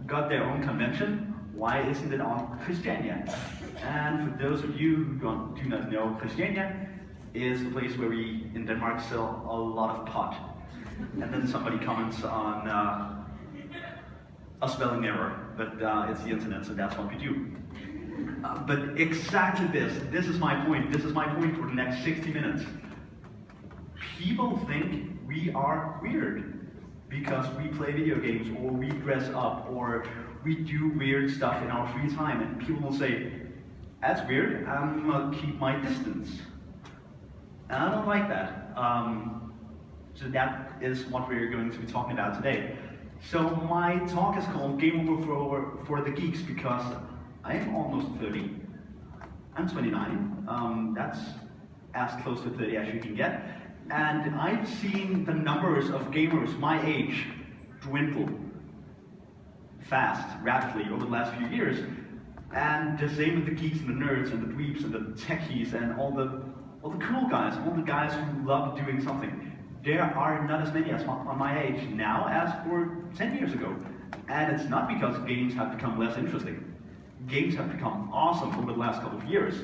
got their own convention. Why isn't it on Christiania? And for those of you who do not know, Christiania is the place where we in Denmark sell a lot of pot. And then somebody comments on a spelling error, but it's the internet, so that's what we do. But exactly this is my point. This is my point for the next 60 minutes. People think we are weird because we play video games, or we dress up, or we do weird stuff in our free time, and people will say, that's weird, I'm gonna keep my distance. And I don't like that. So that is what we're going to be talking about today. So my talk is called Game Over for the Geeks because I am almost 30. I'm 29. That's as close to 30 as you can get. And I've seen the numbers of gamers my age dwindle fast, rapidly over the last few years. And the same with the geeks and the nerds and the dweebs and the techies and all the cool guys, all the guys who love doing something. There are not as many as on my age now as for 10 years ago. And it's not because games have become less interesting. Games have become awesome over the last couple of years.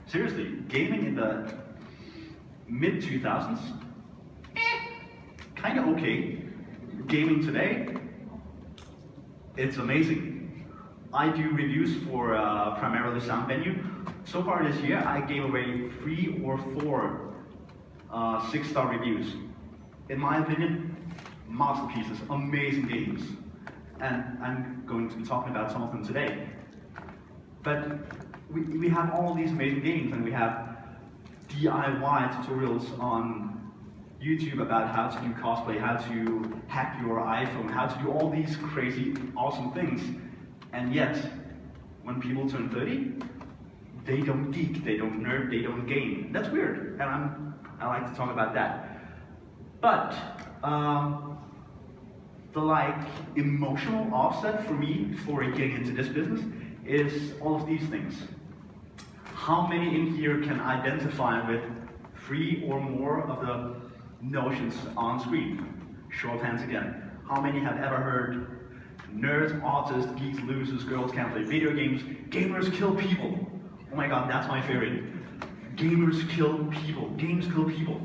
Seriously, gaming in the mid-2000s, kind of okay. Gaming today, it's amazing. I do reviews for primarily Sound Venue. So far this year, I gave away 3 or 4 6-star reviews. In my opinion, masterpieces, amazing games. And I'm going to be talking about some of them today. But we have all these amazing games, and we have DIY tutorials on YouTube about how to do cosplay, how to hack your iPhone, how to do all these crazy, awesome things. And yet, when people turn 30, they don't geek, they don't nerd, they don't game. That's weird, and I like to talk about that. But the emotional offset for me for getting into this business is all of these things. How many in here can identify with 3 or more of the notions on screen? Show of hands again. How many have ever heard nerds, autists, geeks, losers, girls can't play video games, gamers kill people? Oh my god, that's my favorite. Gamers kill people, games kill people.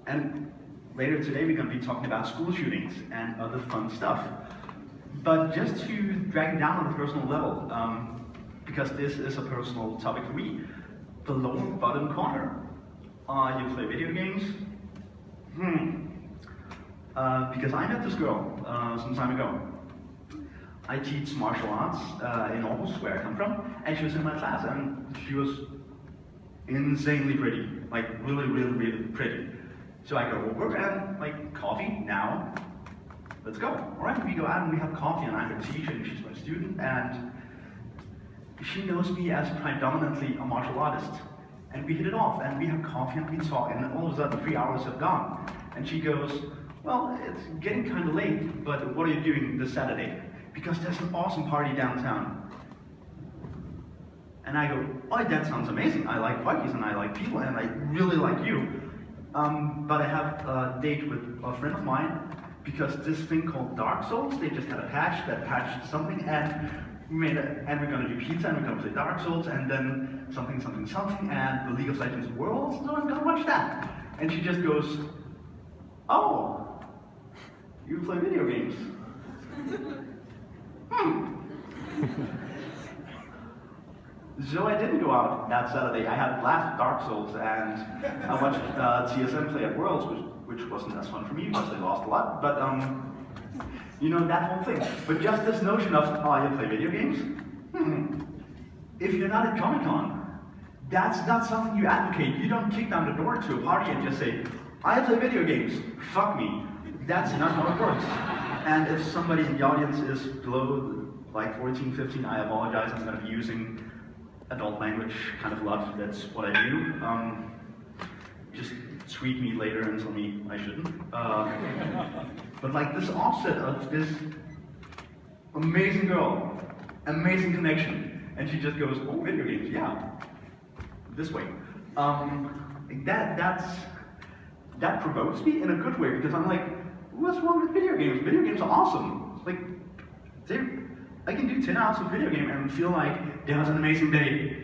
And later today we're going to be talking about school shootings and other fun stuff. But just to drag it down on a personal level, because this is a personal topic for me, the lower bottom corner. You play video games? Because I met this girl some time ago. I teach martial arts in Aarhus, where I come from, and she was in my class, and she was insanely pretty, like really, really, really pretty. So I go over and coffee now, let's go. All right, we go out and we have coffee, and I'm her teacher and she's my student, and she knows me as predominantly a martial artist. And we hit it off, and we have coffee and we talk, and all of a sudden 3 hours have gone. And she goes, well, it's getting kind of late, but what are you doing this Saturday? Because there's an awesome party downtown. And I go, oh, that sounds amazing. I like parties and I like people and I really like you. But I have a date with a friend of mine because this thing called Dark Souls, they just had a patch that patched something, and we're gonna do pizza and we're gonna play Dark Souls and then something, something, something, and the League of Legends Worlds, so I'm gonna watch that. And she just goes, oh, you play video games. So I didn't go out that Saturday. I had last Dark Souls, and I watched TSM play at Worlds, which wasn't as fun for me because they lost a lot. But you know, that whole thing. But just this notion of, oh, you play video games? If you're not at Comic-Con, that's not something you advocate. You don't kick down the door to a party and just say, I play video games. Fuck me. That's not how it works. And if somebody in the audience is below 14, 15, I apologize. I'm going to be using adult language kind of a lot. That's what I do. Just tweet me later and tell me I shouldn't. But this offset of this amazing girl, amazing connection, and she just goes, oh, video games, yeah, this way. That provokes me in a good way, because I'm like, what's wrong with video games? Video games are awesome. dude, I can do 10 hours of video game and feel like that was an amazing day.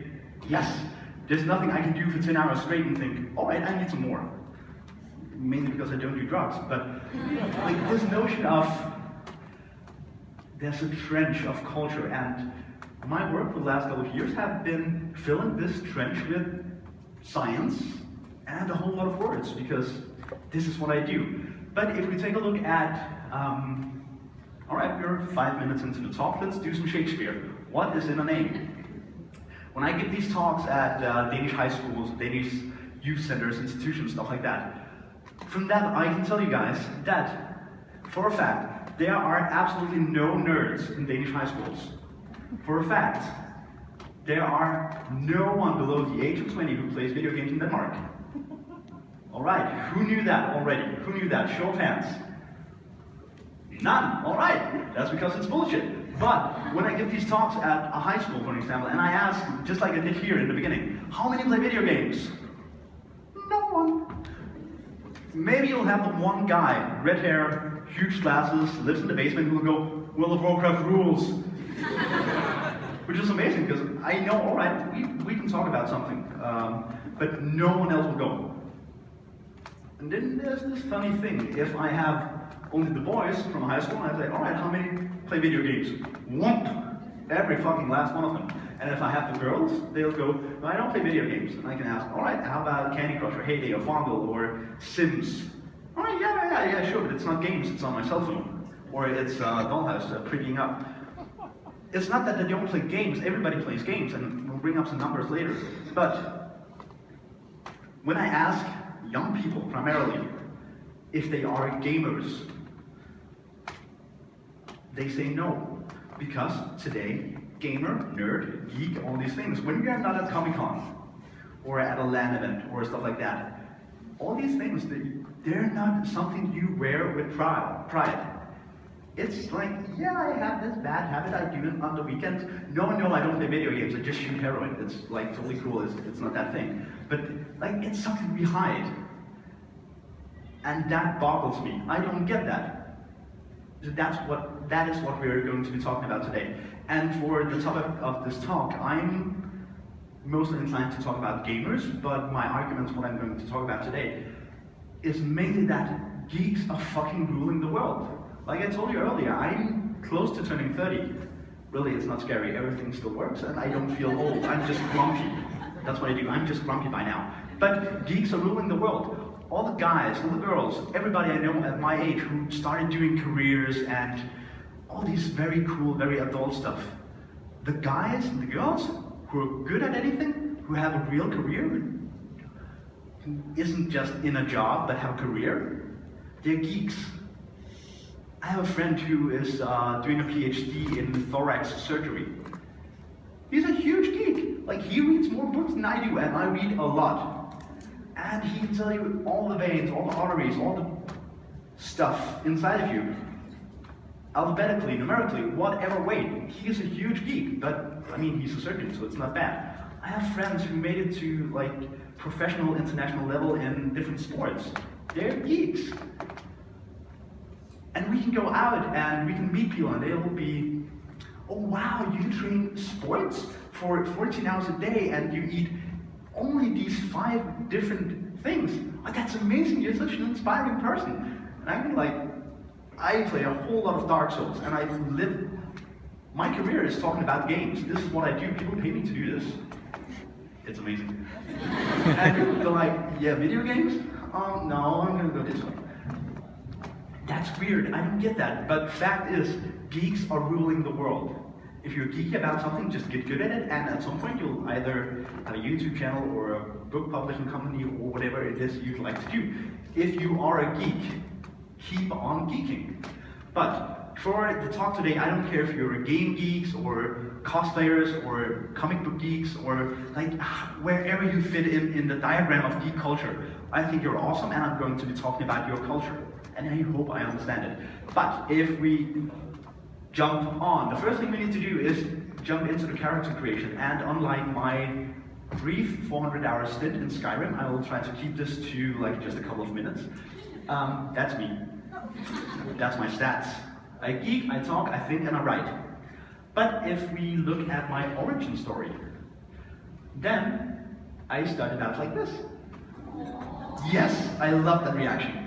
Yes, there's nothing I can do for 10 hours straight and think, all right, I need some more. Mainly because I don't do drugs, but like this notion of there's a trench of culture, and my work for the last couple of years have been filling this trench with science and a whole lot of words, because this is what I do. But if we take a look at, all right, we're 5 minutes into the talk, let's do some Shakespeare. What is in a name? When I give these talks at Danish high schools, Danish youth centers, institutions, stuff like that, from that I can tell you guys that, for a fact, there are absolutely no nerds in Danish high schools. For a fact, there are no one below the age of 20 who plays video games in Denmark. Alright, who knew that already? Who knew that? Show of hands. None. Alright, that's because it's bullshit. But when I give these talks at a high school, for example, and I ask, just like I did here in the beginning, how many play video games? No one. Maybe you'll have the one guy, red hair, huge glasses, lives in the basement, who will go, World of Warcraft rules. Which is amazing, because I know, alright, we can talk about something, but no one else will go. And then there's this funny thing. If I have only the boys from high school, I say, alright, how many play video games? One. Every fucking last one of them. And if I have the girls, they'll go, no, I don't play video games. And I can ask, alright, how about Candy Crush or Heyday or Farmville or Sims? Alright, yeah, sure, but it's not games, it's on my cell phone. Or it's Dollhouse prettying up. It's not that they don't play games, everybody plays games, and we'll bring up some numbers later. But when I ask young people, primarily, if they are gamers, they say no. Because today, gamer, nerd, geek, all these things, when we are not at Comic-Con, or at a LAN event, or stuff like that, all these things, they're not something you wear with pride. It's like, yeah, I have this bad habit, I do it on the weekends. No, I don't play video games, I just shoot heroin. It's like totally cool, it's not that thing. But like, it's something we hide. And that boggles me. I don't get that. That is what we're going to be talking about today. And for the topic of this talk, I'm mostly inclined to talk about gamers, but my arguments, what I'm going to talk about today, is mainly that geeks are fucking ruling the world. Like I told you earlier, I'm close to turning 30. Really, it's not scary, everything still works, and I don't feel old, I'm just grumpy. That's what I do, I'm just grumpy by now. But geeks are ruling the world. All the guys, all the girls, everybody I know at my age who started doing careers and all these very cool, very adult stuff. The guys and the girls who are good at anything, who have a real career, who isn't just in a job but have a career, they're geeks. I have a friend who is doing a PhD in thorax surgery. He's a huge geek. Like, he reads more books than I do, and I read a lot. And he can tell you all the veins, all the arteries, all the stuff inside of you. Alphabetically, numerically, whatever way. He's a huge geek, but I mean, he's a surgeon, so it's not bad. I have friends who made it to like professional, international level in different sports. They're geeks. And we can go out and we can meet people and they'll be, oh wow, you train sports for 14 hours a day and you eat only these 5 different things. Oh, that's amazing, you're such an inspiring person. And I mean, like, I play a whole lot of Dark Souls and I live, my career is talking about games. This is what I do, people pay me to do this. It's amazing. And people go like, yeah, video games? Oh no, I'm gonna go this way. That's weird, I don't get that. But fact is, geeks are ruling the world. If you're geeky about something, just get good at it, and at some point you'll either have a YouTube channel or a book publishing company or whatever it is you'd like to do. If you are a geek, keep on geeking. But for the talk today, I don't care if you're a game geeks or cosplayers or comic book geeks or like wherever you fit in the diagram of geek culture. I think you're awesome, and I'm going to be talking about your culture. And I hope I understand it. But if we jump on, the first thing we need to do is jump into the character creation. And unlike my brief 400-hour stint in Skyrim, I will try to keep this to like just a couple of minutes. That's me. That's my stats. I geek, I talk, I think, and I write. But if we look at my origin story, then I started out like this. Yes, I love that reaction.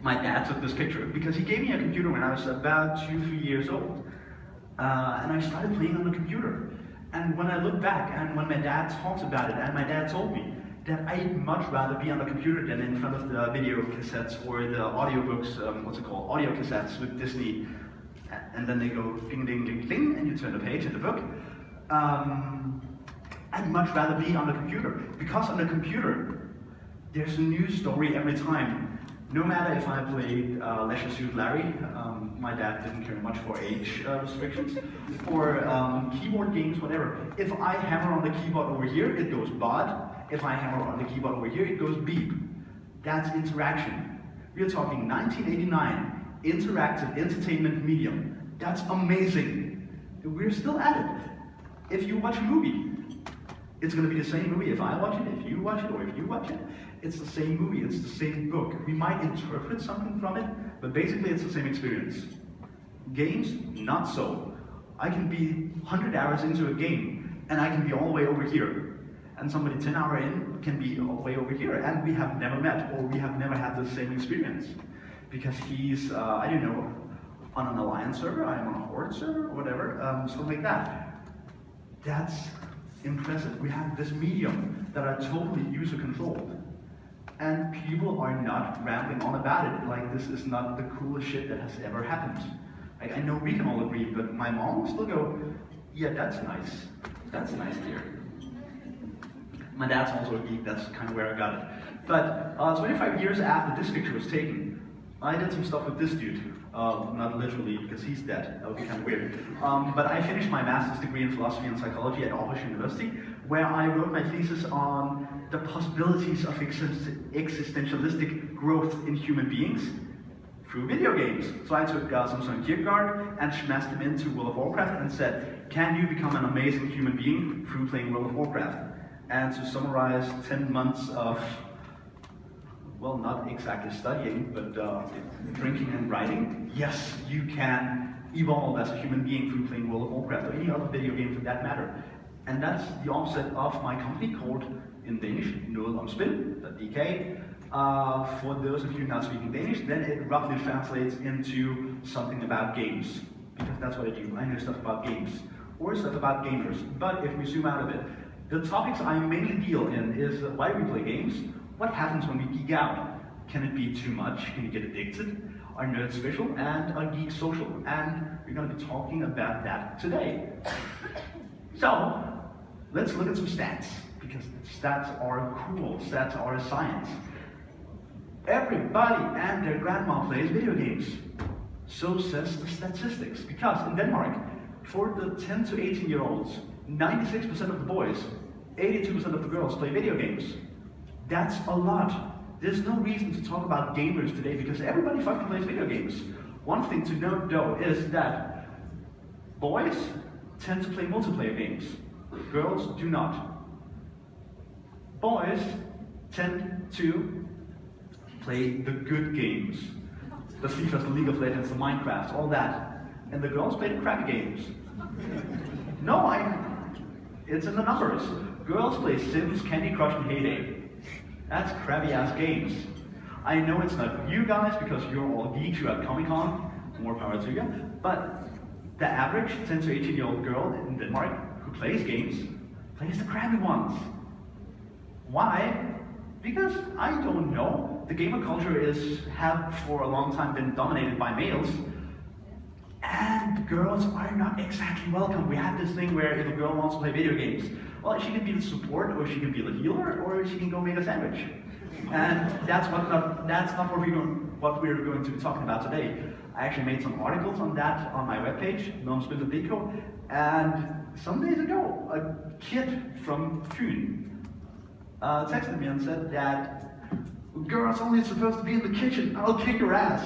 My dad took this picture because he gave me a computer when I was about 2-3 years old. And I started playing on the computer. And when I look back, and when my dad talks about it, and my dad told me that I'd much rather be on the computer than in front of the video cassettes or the audiobooks, audio cassettes with Disney, and then they go ding, ding, ding, ding, and you turn the page in the book. I'd much rather be on the computer, because on the computer, there's a new story every time. No matter if I played Leisure Suit Larry, my dad didn't care much for age restrictions, or keyboard games, whatever. If I hammer on the keyboard over here, it goes bod. If I hammer on the keyboard over here, it goes beep. That's interaction. We're talking 1989, interactive entertainment medium. That's amazing. We're still at it. If you watch a movie, it's going to be the same movie if I watch it, if you watch it, or if you watch it. It's the same movie, it's the same book. We might interpret something from it, but basically it's the same experience. Games, not so. I can be 100 hours into a game, and I can be all the way over here. And somebody 10 hours in can be all the way over here, and we have never met, or we have never had the same experience. Because he's, I don't know, on an alliance server, I'm on a horde server, or whatever, something like that. That's impressive. We have this medium that are totally user-controlled. And people are not rambling on about it like this is not the coolest shit that has ever happened. I know we can all agree, but my mom will still go, yeah, that's nice. That's nice, dear. My dad's also a geek, that's kind of where I got it. But 25 years after this picture was taken, I did some stuff with this dude. Not literally, because he's dead. That would be kind of weird. But I finished my master's degree in philosophy and psychology at Aarhus University, where I wrote my thesis on the possibilities of existentialistic growth in human beings through video games. So I took Søren Kierkegaard and smashed him into World of Warcraft and said, can you become an amazing human being through playing World of Warcraft? And to summarize 10 months of, well, not exactly studying, but drinking and writing, yes, you can evolve as a human being through playing World of Warcraft, or any other video game for that matter. And that's the opposite of my company called, in Danish, Noget om Spil, .dk. For those of you not speaking Danish, then it roughly translates into something about games, because that's what I do. I know stuff about games, or stuff about gamers. But if we zoom out a bit, the topics I mainly deal in is why we play games, what happens when we geek out, can it be too much, can you get addicted, are nerds special, and are geeks social, and we're going to be talking about that today. So, let's look at some stats, because stats are cool, stats are science. Everybody and their grandma plays video games. So says the statistics, because in Denmark, for the 10 to 18-year-olds, 96% of the boys, 82% of the girls play video games. That's a lot. There's no reason to talk about gamers today because everybody fucking plays video games. One thing to note though is that boys tend to play multiplayer games. Girls do not. Boys tend to play the good games. The FIFAs, the League of Legends, the Minecraft, all that. And the girls play the crappy games. No, it's in the numbers. Girls play Sims, Candy Crush, and Heyday. That's crappy ass games. I know it's not you guys because you're all geeks, you're at Comic-Con, more power to you, but the average 10 to 18-year-old girl in Denmark who plays games, plays the crappy ones. Why? Because I don't know. The gamer culture have for a long time been dominated by males, and girls are not exactly welcome. We have this thing where if a girl wants to play video games, well, she can be the support, or she can be the healer, or she can go make a sandwich. And that's not what we're going to be talking about today. I actually made some articles on that on my webpage, nomspil.dk, and some days ago, a kid from Fyn texted me and said that girls only supposed to be in the kitchen, I'll kick your ass.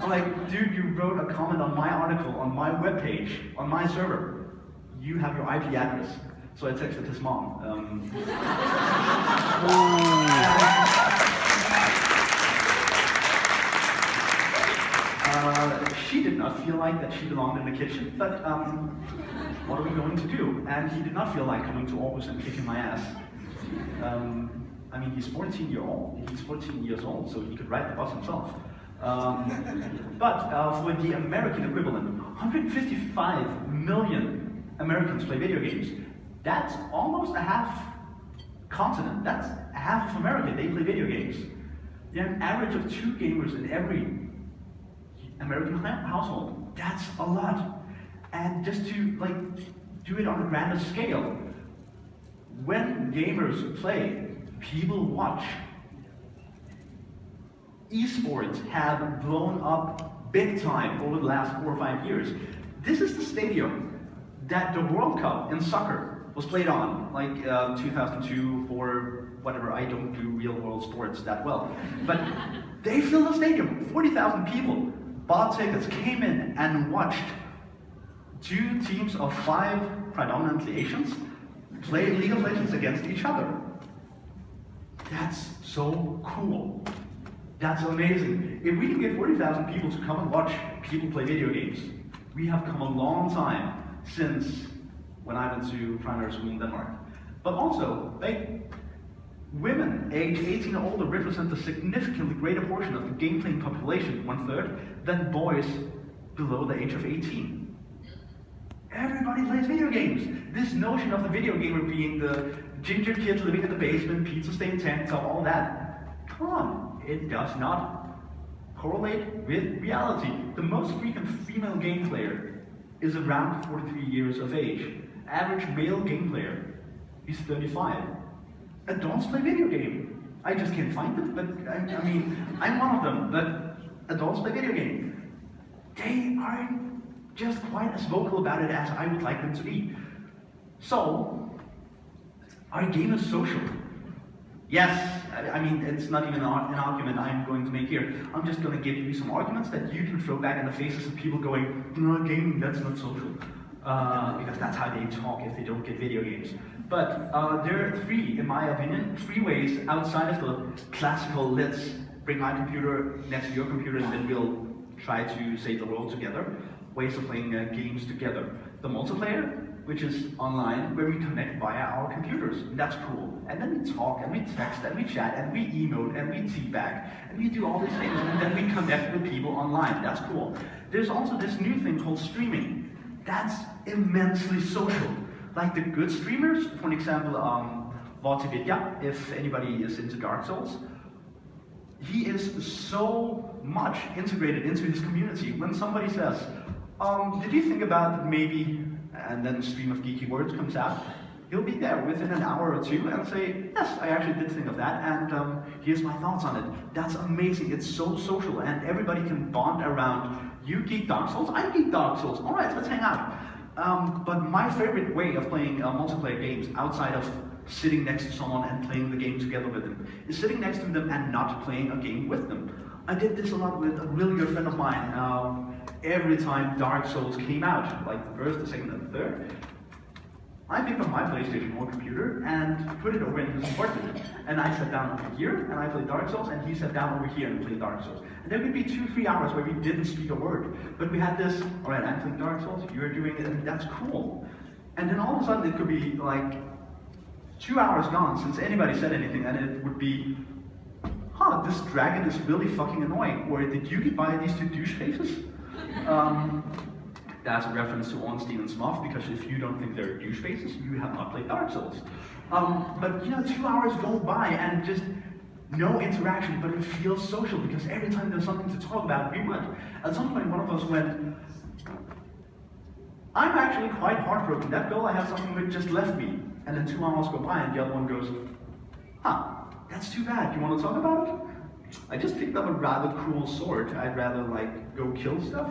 I'm like, dude, you wrote a comment on my article, on my webpage, on my server. You have your IP address. So I texted his mom. She did not feel like that she belonged in the kitchen, but what are we going to do? And he did not feel like coming to Aarhus and kicking my ass. I mean, he's 14 years old, so he could ride the bus himself. But for the American equivalent, 155 million Americans play video games. That's almost a half continent. That's half of America. They play video games. They have an average of 2 gamers in every American household. That's a lot. And just to do it on a grander scale, when gamers play, people watch. Esports have blown up big time over the last 4 or 5 years. This is the stadium that the World Cup in soccer was played on, 2002 for whatever. I don't do real world sports that well. But they filled the stadium, 40,000 people, bought tickets, came in and watched 2 teams of 5 predominantly Asians play League of Legends against each other. That's so cool. That's amazing. If we can get 40,000 people to come and watch people play video games, we have come a long time since when I went to primary school in Denmark. But also, women aged 18 and older represent a significantly greater portion of the game playing population, 1/3, than boys below the age of 18. Everybody plays video games. This notion of the video gamer being the ginger kid living in the basement, pizza stained tank top, all that, come on. It does not correlate with reality. The most frequent female game player is around 43 years of age. Average male game player is 35. Adults play video game. I just can't find them, but I mean, I'm one of them, but adults play video game. They aren't just quite as vocal about it as I would like them to be. So, are gamers social? Yes, I mean, it's not even an argument I'm going to make here. I'm just going to give you some arguments that you can throw back in the faces of people going, no, gaming, that's not social. Because that's how they talk if they don't get video games. But there are 3, in my opinion, 3 ways outside of the classical, let's bring my computer next to your computer and then we'll try to save the world together, ways of playing games together. The multiplayer, which is online, where we connect via our computers. That's cool. And then we talk, and we text, and we chat, and we emote, and we teabag, and we do all these things, and then we connect with people online. That's cool. There's also this new thing called streaming. That's immensely social. Like the good streamers, for example, Vortividya, if anybody is into Dark Souls, he is so much integrated into his community. When somebody says, did you think about maybe, and then a stream of geeky words comes out, he'll be there within an hour or 2 and say, yes, I actually did think of that, and here's my thoughts on it. That's amazing. It's so social, and everybody can bond around, you geek Dark Souls, I geek Dark Souls, all right, let's hang out. But my favorite way of playing multiplayer games, outside of sitting next to someone and playing the game together with them, is sitting next to them and not playing a game with them. I did this a lot with a really good friend of mine. Every time Dark Souls came out, like the first, the second, and the third, I picked up my PlayStation or computer and put it over in his apartment. And I sat down over here and I played Dark Souls, and he sat down over here and played Dark Souls. And there could be 2-3 hours where we didn't speak a word, but we had this, all right, I'm playing Dark Souls, you're doing it, and that's cool. And then all of a sudden it could be like 2 hours gone since anybody said anything, and it would be, this dragon is really fucking annoying. Or did you buy these 2 douche faces? That's a reference to Ornstein and Smough, because if you don't think they're douche faces, you have not played Dark Souls. But 2 hours go by and just no interaction, but it feels social, because every time there's something to talk about, we went. At some point one of us went, I'm actually quite heartbroken. That girl I had something with just left me. And then 2 hours go by and the other one goes, that's too bad. You want to talk about it? I just picked up a rather cool sword. I'd rather go kill stuff.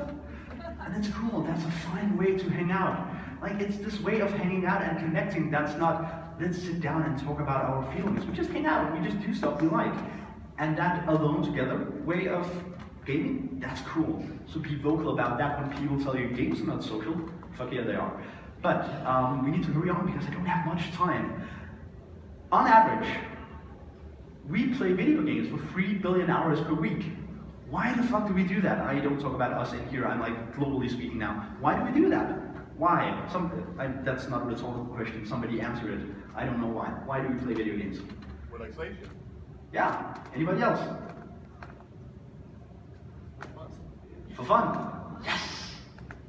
And it's cool. That's a fine way to hang out. It's this way of hanging out and connecting that's not, let's sit down and talk about our feelings. We just hang out and we just do stuff we like. And that alone together way of gaming, that's cool. So be vocal about that when people tell you games are not social. Fuck yeah, they are. But we need to hurry on because I don't have much time. On average, we play video games for 3 billion hours per week. Why the fuck do we do that? I don't talk about us in here, I'm like globally speaking now. Why do we do that? Why? That's not a rhetorical question, somebody answer it. I don't know why. Why do we play video games? Relaxation. Yeah, anybody else? For fun. Yes!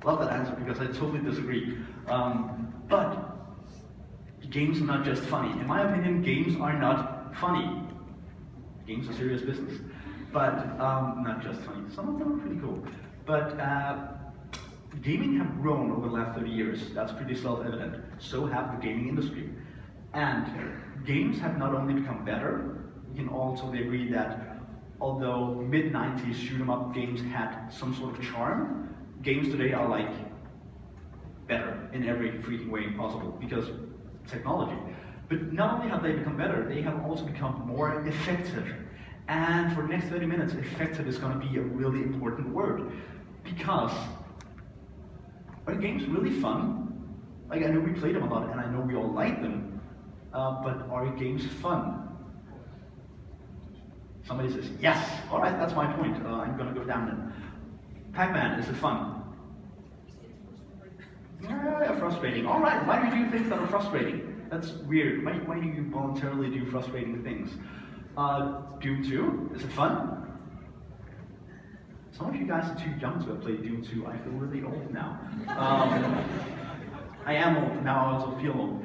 Love that answer because I totally disagree. But games are not just funny. In my opinion, games are not funny. Games are serious business. But not just funny. Some of them are pretty cool. But gaming have grown over the last 30 years. That's pretty self-evident. So have the gaming industry. And games have not only become better, we can also agree that although mid-90s shoot-'em-up games had some sort of charm, games today are like better in every freaking way possible because technology. But not only have they become better, they have also become more effective. And for the next 30 minutes, effective is going to be a really important word. Because are games really fun? Like, I know we play them a lot and I know we all like them, but are games fun? Somebody says, yes! Alright, that's my point. I'm going to go down then. Pac-Man, is it fun? Yeah, frustrating. Alright, why do you do things that are frustrating? That's weird. Why do you voluntarily do frustrating things? Doom 2, is it fun? Some of you guys are too young to have played Doom 2. I feel really old now. I am old, now I also feel old.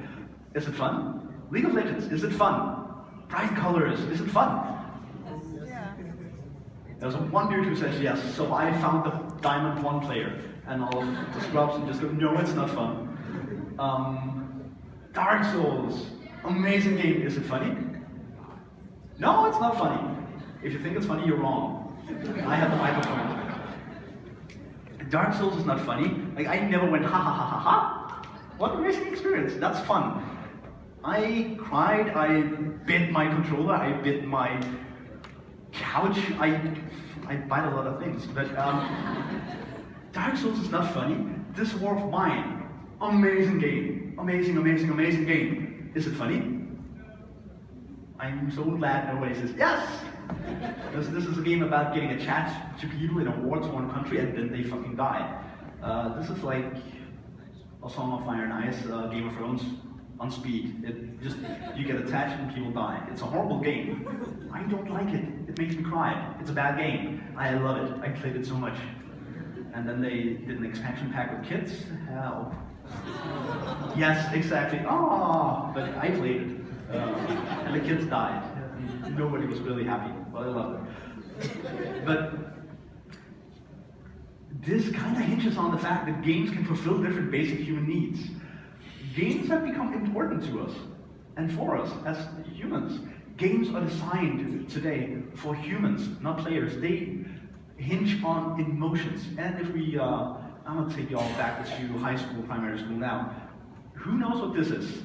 Is it fun? League of Legends, is it fun? Bright colors, is it fun? There's one dude who says yes, so I found the Diamond 1 player, and all of the scrubs and just go, no, it's not fun. Dark Souls, amazing game, is it funny? No, it's not funny. If you think it's funny, you're wrong. I have the microphone. Dark Souls is not funny. Like, I never went ha ha ha ha ha. What an amazing experience, that's fun. I cried, I bit my controller, I bit my couch, I bite a lot of things, but Dark Souls is not funny. This War of Mine, amazing game. Amazing, amazing, amazing game. Is it funny? I'm so glad nobody says yes! Because this is a game about getting attached to people in a war-torn country and then they fucking die. This is like A Song of Fire and Ice, Game of Thrones on speed. You get attached and people die. It's a horrible game. I don't like it. It makes me cry. It's a bad game. I love it. I played it so much. And then they did an expansion pack with kids. Hell. Yes, exactly. Oh, but I played it. And the kids died. Nobody was really happy. Well, I loved it. But this kind of hinges on the fact that games can fulfill different basic human needs. Games have become important to us and for us as humans. Games are designed today for humans, not players. They hinge on emotions. And if we, I'm going to take you all back to high school, primary school now. Who knows what this is?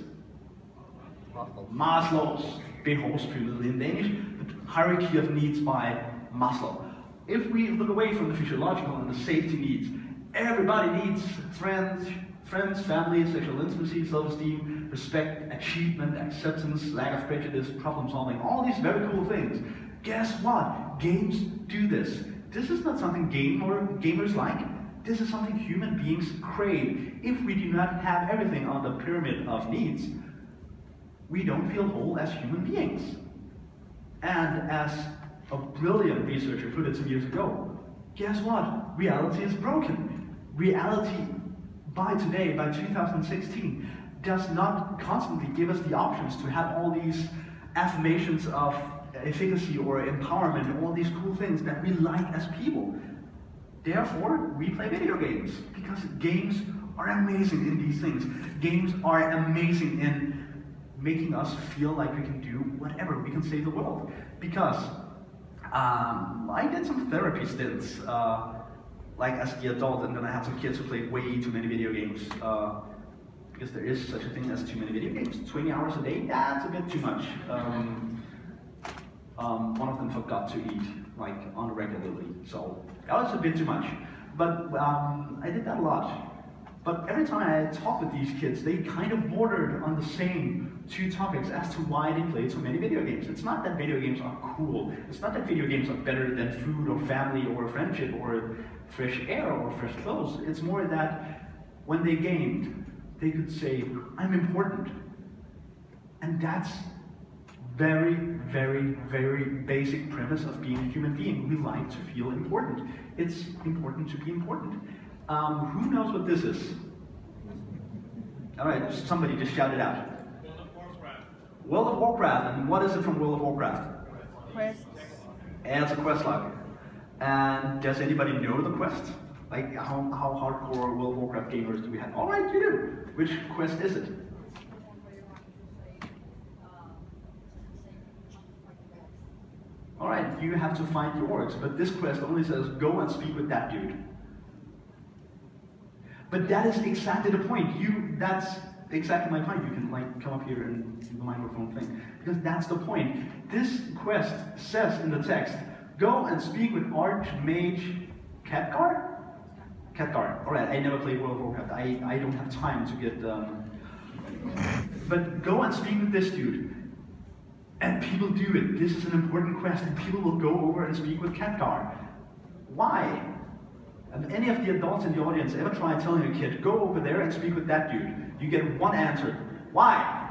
Maslow's behovspyramide in Danish, the hierarchy of needs by Maslow. If we look away from the physiological and the safety needs, everybody needs friends, family, sexual intimacy, self-esteem, respect, achievement, acceptance, lack of prejudice, problem solving, all these very cool things. Guess what? Games do this. This is not something gamers like. This is something human beings crave. If we do not have everything on the pyramid of needs, we don't feel whole as human beings. And as a brilliant researcher put it some years ago, guess what? Reality is broken. Reality, by today, by 2016, does not constantly give us the options to have all these affirmations of efficacy or empowerment, all these cool things that we like as people. Therefore, we play video games, because games are amazing in these things. Games are amazing in making us feel like we can do whatever, we can save the world. Because I did some therapy stints, like as the adult, and then I had some kids who played way too many video games. Because there is such a thing as too many video games. 20 hours a day, that's a bit too much. One of them forgot to eat, like, on regularly, so that was a bit too much. But I did that a lot. But every time I talk with these kids, they kind of bordered on the same two topics as to why they played so many video games. It's not that video games are cool. It's not that video games are better than food or family or friendship or fresh air or fresh clothes. It's more that when they gamed, they could say, I'm important. And that's very, very, very basic premise of being a human being. We like to feel important. It's important to be important. Who knows what this is? All right, somebody just shout it out. World of Warcraft. World of Warcraft, and what is it from World of Warcraft? Quest. It's a quest log. And does anybody know the quest? Like how hardcore World of Warcraft gamers do we have? All right, you do. Which quest is it? All right, you have to find the orcs, but this quest only says go and speak with that dude. But that is exactly the point. That's exactly my point. You can like come up here and do the microphone thing. Because that's the point. This quest says in the text, go and speak with Archmage Khadgar? Khadgar. Alright, I never played World of Warcraft. I don't have time to get but go and speak with this dude. And people do it. This is an important quest, and people will go over and speak with Khadgar. Why? Have any of the adults in the audience ever tried telling a kid, go over there and speak with that dude? You get one answer. Why?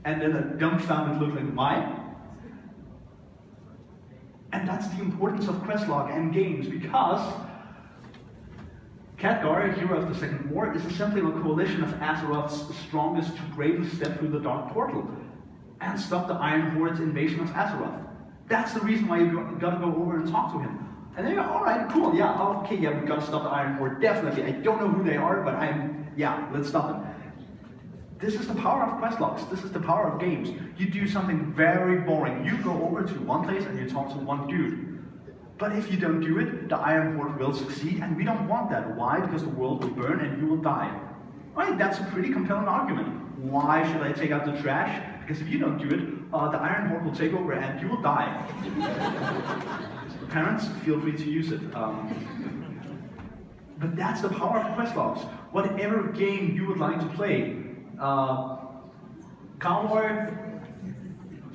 And then a dumbfounded look like, why? And that's the importance of questlog and games, because Khadgar, hero of the Second War, is assembling a coalition of Azeroth's strongest to bravely step through the Dark Portal and stop the Iron Horde's invasion of Azeroth. That's the reason why you gotta go over and talk to him. And they're alright, cool, yeah, okay, yeah, we gotta stop the Iron Horde, definitely. I don't know who they are, but yeah, let's stop them. This is the power of questlogs, this is the power of games. You do something very boring. You go over to one place and you talk to one dude. But if you don't do it, the Iron Horde will succeed, and we don't want that. Why? Because the world will burn and you will die. Right, that's a pretty compelling argument. Why should I take out the trash? Because if you don't do it, the Iron Horde will take over and you will die. Parents, feel free to use it. But that's the power of questlogs. Whatever game you would like to play, Cowboy,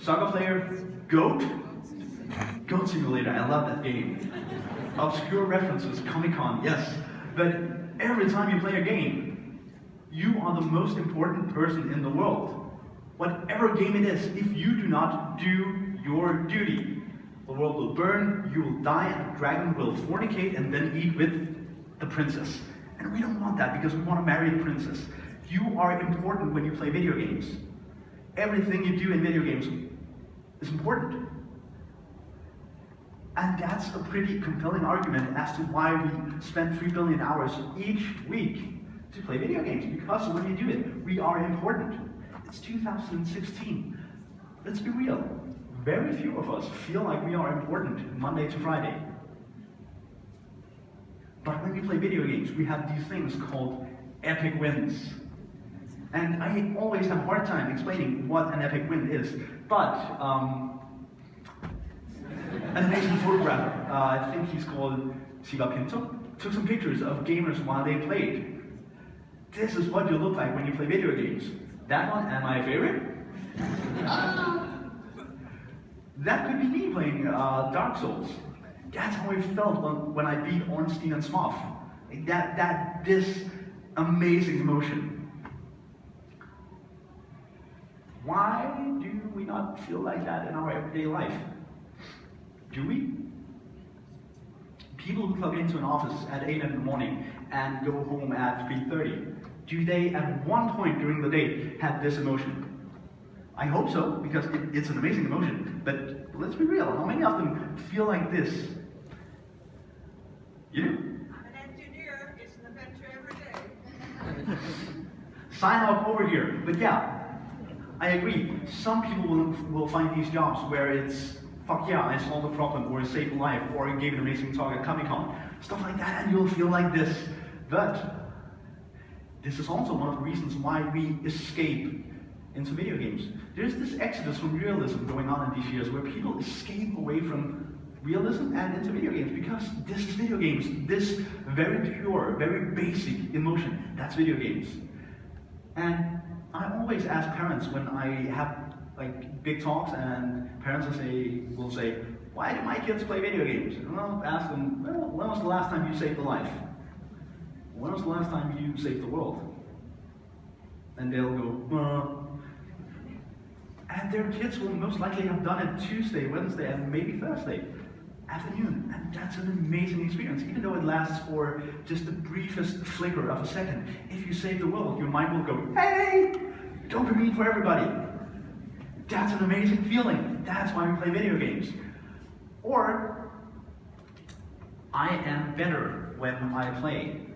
Soccer Player, Goat Simulator, I love that game. Obscure references, Comic-Con, yes. But every time you play a game, you are the most important person in the world. Whatever game it is, if you do not do your duty, the world will burn, you will die, and the dragon will fornicate and then eat with the princess. And we don't want that, because we want to marry the princess. You are important when you play video games. Everything you do in video games is important. And that's a pretty compelling argument as to why we spend 3 billion hours each week to play video games. Because when you do it, we are important. It's 2016. Let's be real. Very few of us feel like we are important Monday to Friday. But when we play video games, we have these things called epic wins. And I always have a hard time explaining what an epic win is. But an amazing photographer, I think he's called Siva Pinto, took some pictures of gamers while they played. This is what you look like when you play video games. That one, and my favorite? That could be me playing Dark Souls. That's how I felt when I beat Ornstein and Smough. This amazing emotion. Why do we not feel like that in our everyday life? Do we? People who plug into an office at 8 in the morning and go home at 3:30, do they at one point during the day have this emotion? I hope so, because it's an amazing emotion. But let's be real, how many of them feel like this? You do? I'm an engineer, it's an adventure every day. Sign up over here. But yeah, I agree. Some people will find these jobs where it's, fuck yeah, I solved a problem, or I saved a life, or I gave an amazing talk at Comic-Con. Stuff like that, and you'll feel like this. But this is also one of the reasons why we escape into video games. There's this exodus from realism going on in these years where people escape away from realism and into video games, because this is video games. This very pure, very basic emotion, that's video games. And I always ask parents when I have like big talks, and parents will say, why do my kids play video games? And I'll ask them, well, when was the last time you saved a life? When was the last time you saved the world? And they'll go, and their kids will most likely have done it Tuesday, Wednesday, and maybe Thursday afternoon. And that's an amazing experience, even though it lasts for just the briefest flicker of a second. If you save the world, your mind will go, hey, dopamine for everybody. That's an amazing feeling. That's why we play video games. Or, I am better when I play.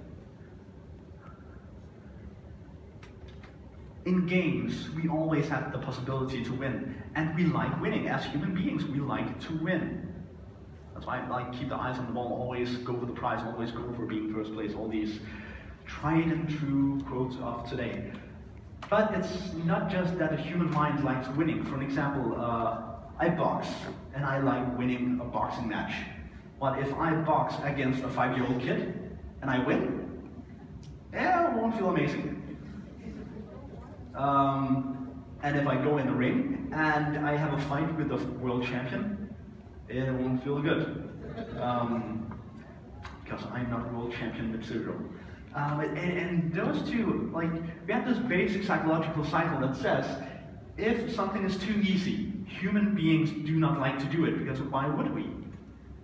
In games, we always have the possibility to win, and we like winning. As human beings, we like to win. That's why I like keep the eyes on the ball, always go for the prize, always go for being first place, all these tried and true quotes of today. But it's not just that a human mind likes winning. For an example, I box, and I like winning a boxing match. But if I box against a 5-year-old kid, and I win, it won't feel amazing. And if I go in the ring and I have a fight with the world champion, it won't feel good. Because I'm not world champion material. And those two, like, we have this basic psychological cycle that says, if something is too easy, human beings do not like to do it, because why would we?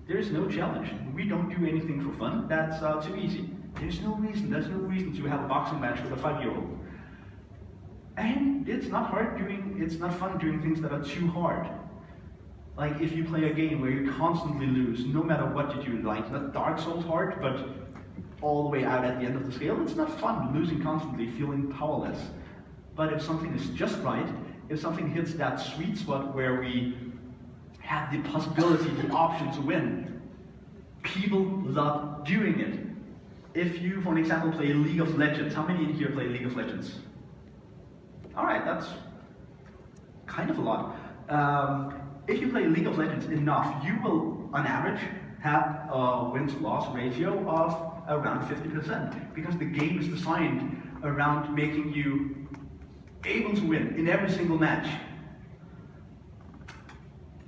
There's no challenge. We don't do anything for fun. That's too easy. There's no reason to have a boxing match with a 5-year-old. And it's not fun doing things that are too hard. Like if you play a game where you constantly lose, no matter what you do, like not Dark Souls hard, but all the way out at the end of the scale, it's not fun losing constantly, feeling powerless. But if something is just right, if something hits that sweet spot where we have the possibility, the option to win, people love doing it. If you, for an example, play League of Legends, how many in here play League of Legends? Alright, that's kind of a lot. If you play League of Legends enough, you will, on average, have a win-to-loss ratio of around 50%, because the game is designed around making you able to win in every single match.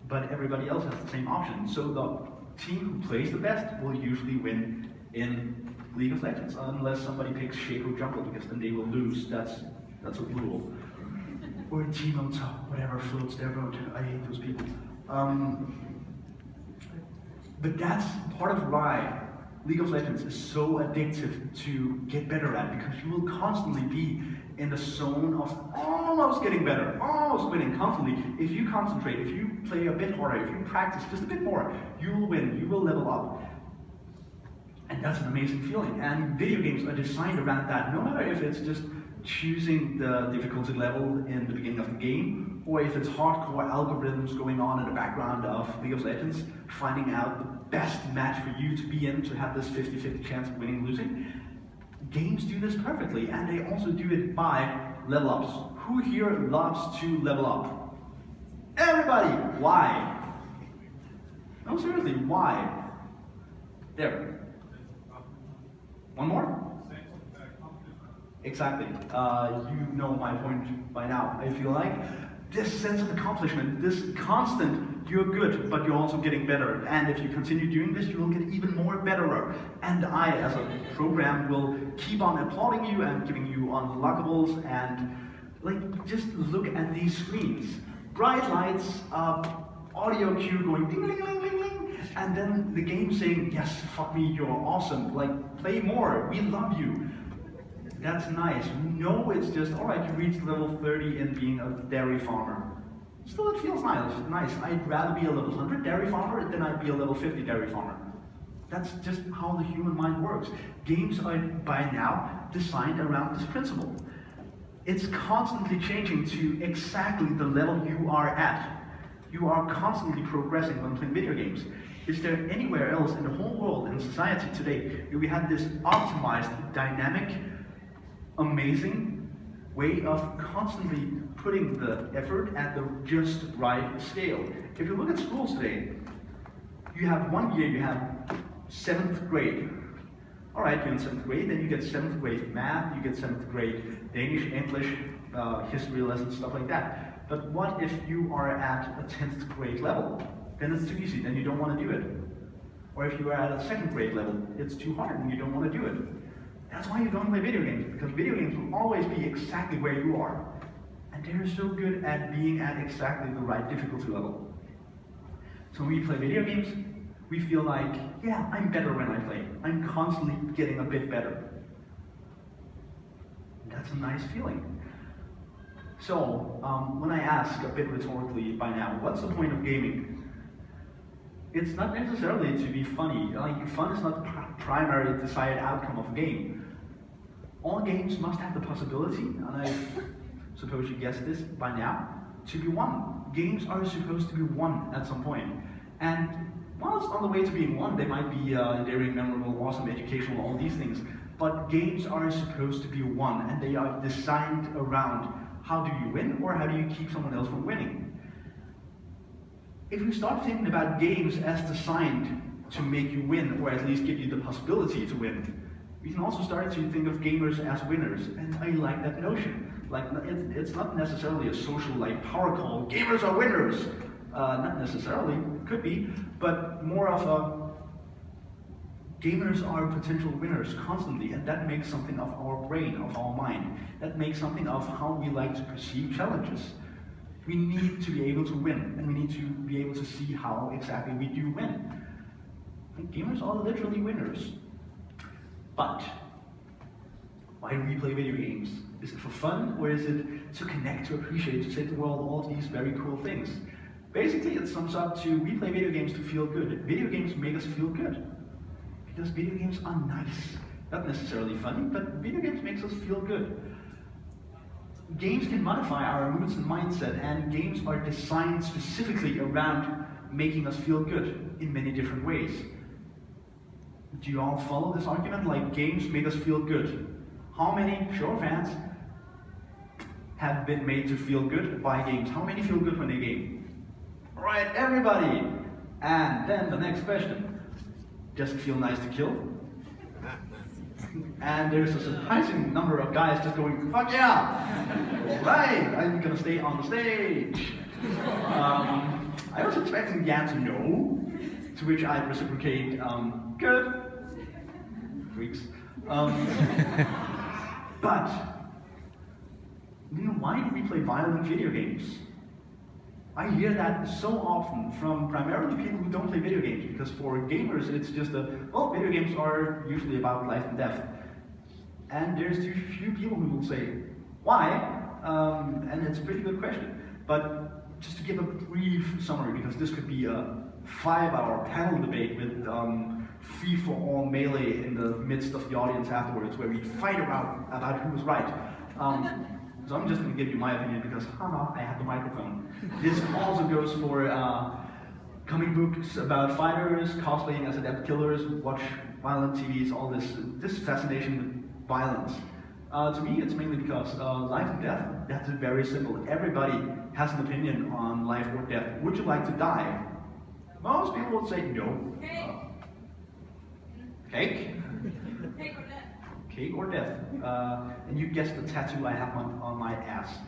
But everybody else has the same option, so the team who plays the best will usually win in League of Legends, unless somebody picks Shaco Jungle, because then they will lose. That's a rule. Or a team on top, whatever floats their boat. I hate those people. But that's part of why League of Legends is so addictive to get better at, because you will constantly be in the zone of almost getting better, almost winning constantly. If you concentrate, if you play a bit harder, if you practice just a bit more, you will win, you will level up. And that's an amazing feeling. And video games are designed around that, no matter if it's just choosing the difficulty level in the beginning of the game, or if it's hardcore algorithms going on in the background of League of Legends, finding out the best match for you to be in to have this 50-50 chance of winning and losing. Games do this perfectly, and they also do it by level ups. Who here loves to level up? Everybody! Why? No, seriously, why? There. One more? Exactly. You know my point by now, I feel like. This sense of accomplishment, this constant, you're good, but you're also getting better. And if you continue doing this, you will get even more betterer. And I, as a program, will keep on applauding you and giving you unlockables, and like, just look at these screens. Bright lights, audio cue going ding ding ding ding ding, and then the game saying, yes, fuck me, you're awesome. Like, play more, we love you. That's nice. No, it's just, alright, you reached level 30 in being a dairy farmer. Still, it feels nice. I'd rather be a level 100 dairy farmer than I'd be a level 50 dairy farmer. That's just how the human mind works. Games are, by now, designed around this principle. It's constantly changing to exactly the level you are at. You are constantly progressing when playing video games. Is there anywhere else in the whole world, in society today, where we have this optimized, dynamic, amazing way of constantly putting the effort at the just right scale? If you look at schools today, You have 1 year, you have 7th grade. All right, you're in 7th grade, then you get 7th grade math, you get 7th grade Danish, English, history lessons, stuff like that. But what if you are at a 10th grade level? Then it's too easy, then you don't want to do it. Or if you are at a 2nd grade level, it's too hard and you don't want to do it. That's why you don't play video games, because video games will always be exactly where you are. And they're so good at being at exactly the right difficulty level. So when we play video games, we feel like, yeah, I'm better when I play. I'm constantly getting a bit better. That's a nice feeling. So, when I ask a bit rhetorically by now, what's the point of gaming? It's not necessarily to be funny. Like, fun is not the primary desired outcome of a game. All games must have the possibility, and I suppose you guessed this by now, to be won. Games are supposed to be won at some point. And while it's on the way to being won, they might be endearing, memorable, awesome, educational, all these things. But games are supposed to be won, and they are designed around how do you win, or how do you keep someone else from winning. If you start thinking about games as designed to make you win, or at least give you the possibility to win, we can also start to think of gamers as winners, and I like that notion. Like, it's not necessarily a social power call, gamers are winners! Not necessarily, could be, but more of a gamers are potential winners constantly, and that makes something of our brain, of our mind. That makes something of how we like to perceive challenges. We need to be able to win, and we need to be able to see how exactly we do win. And gamers are literally winners. But why do we play video games? Is it for fun, or is it to connect, to appreciate, to say to the world all of these very cool things? Basically, it sums up to, we play video games to feel good. Video games make us feel good. Because video games are nice. Not necessarily funny, but video games makes us feel good. Games can modify our moods and mindset, and games are designed specifically around making us feel good in many different ways. Do you all follow this argument? Like, games make us feel good. How many, show of hands, have been made to feel good by games? How many feel good when they game? Right, everybody! And then the next question. Does it feel nice to kill? And there's a surprising number of guys just going, fuck yeah! Right, I'm gonna stay on the stage. I was expecting yeah to no, to which I'd reciprocate, good. Freaks. But, why do we play violent video games? I hear that so often from primarily people who don't play video games, because for gamers it's just video games are usually about life and death. And there's too few people who will say, why? And it's a pretty good question. But just to give a brief summary, because this could be a 5-hour panel debate with free-for-all melee in the midst of the audience afterwards, where we fight about who was right. So I'm just going to give you my opinion because, I have the microphone. This also goes for comic books about fighters, cosplaying as adept killers, watch violent TVs, all this fascination with violence. To me, it's mainly because life and death, that's very simple. Everybody has an opinion on life or death. Would you like to die? Most people would say no. Cake? Cake or death? Cake or death. And you guessed the tattoo I have on my ass.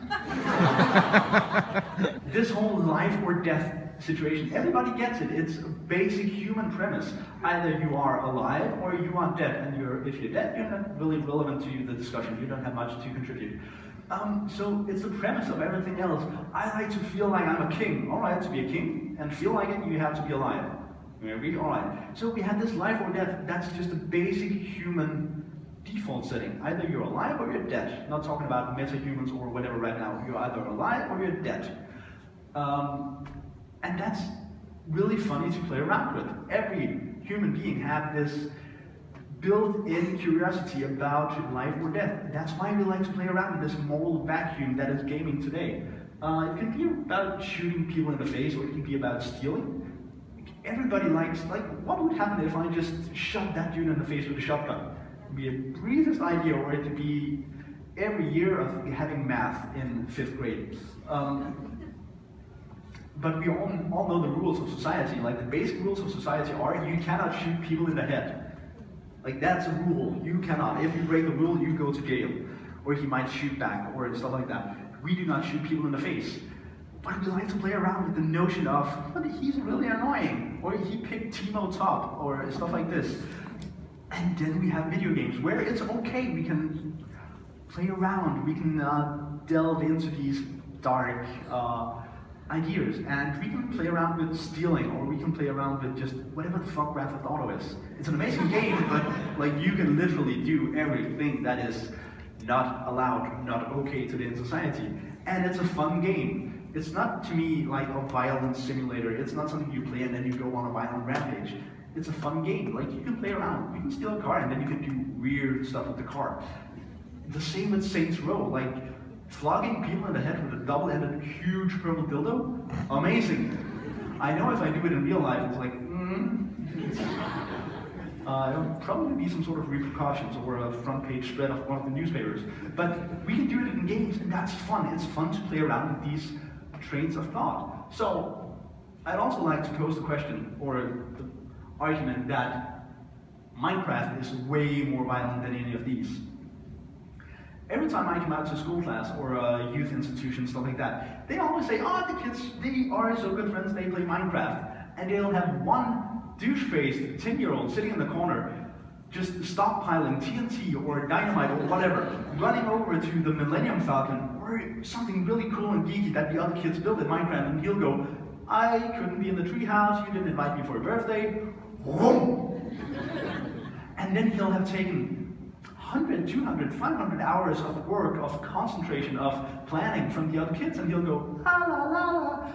This whole life or death situation, everybody gets it. It's a basic human premise. Either you are alive or you are dead. And if you're dead, you're not really relevant to the discussion. You don't have much to contribute. So it's the premise of everything else. I like to feel like I'm a king. All right, to be a king and feel like it, you have to be alive. Maybe? All right. So we have this life or death. That's just a basic human default setting. Either you're alive or you're dead. Not talking about meta-humans or whatever right now. You're either alive or you're dead. And that's really funny to play around with. Every human being has this built-in curiosity about life or death. That's why we like to play around with this moral vacuum that is gaming today. It can be about shooting people in the face, or it can be about stealing. Everybody likes, what would happen if I just shot that dude in the face with a shotgun? It'd be a briefest idea, or it'd be every year of having math in 5th grade. But we all know the rules of society. Like the basic rules of society are you cannot shoot people in the head. Like that's a rule. You cannot. If you break the rule, you go to jail. Or he might shoot back or stuff like that. We do not shoot people in the face. But we like to play around with the notion of, but he's really annoying. Or he picked Timo top or stuff like this. And then we have video games where it's okay. We can play around. We can delve into these dark ideas, and we can play around with stealing, or we can play around with just whatever the fuck Grand Theft Auto is. It's an amazing game, but like you can literally do everything that is not allowed, not okay today in society. And it's a fun game. It's not to me like a violence simulator. It's not something you play and then you go on a violent rampage. It's a fun game. Like you can play around. You can steal a car and then you can do weird stuff with the car. The same with Saints Row. Like flogging people in the head with a double-ended huge purple dildo, amazing. I know if I do it in real life, it's like, there'll probably be some sort of repercussions or a front page spread of one of the newspapers. But we can do it in games, and that's fun. It's fun to play around with these trains of thought. So, I'd also like to pose the question, or the argument that Minecraft is way more violent than any of these. Every time I come out to school class or a youth institution, stuff like that, they always say, oh, the kids, they are so good friends, they play Minecraft. And they'll have one douche-faced 10-year-old sitting in the corner, just stockpiling TNT or dynamite or whatever, running over to the Millennium Falcon or something really cool and geeky that the other kids built in Minecraft, and he'll go, I couldn't be in the treehouse, you didn't invite me for a birthday, whoom! And then he'll have taken 100, 200, 500 hours of work, of concentration, of planning from the other kids, and he'll go, la la la la.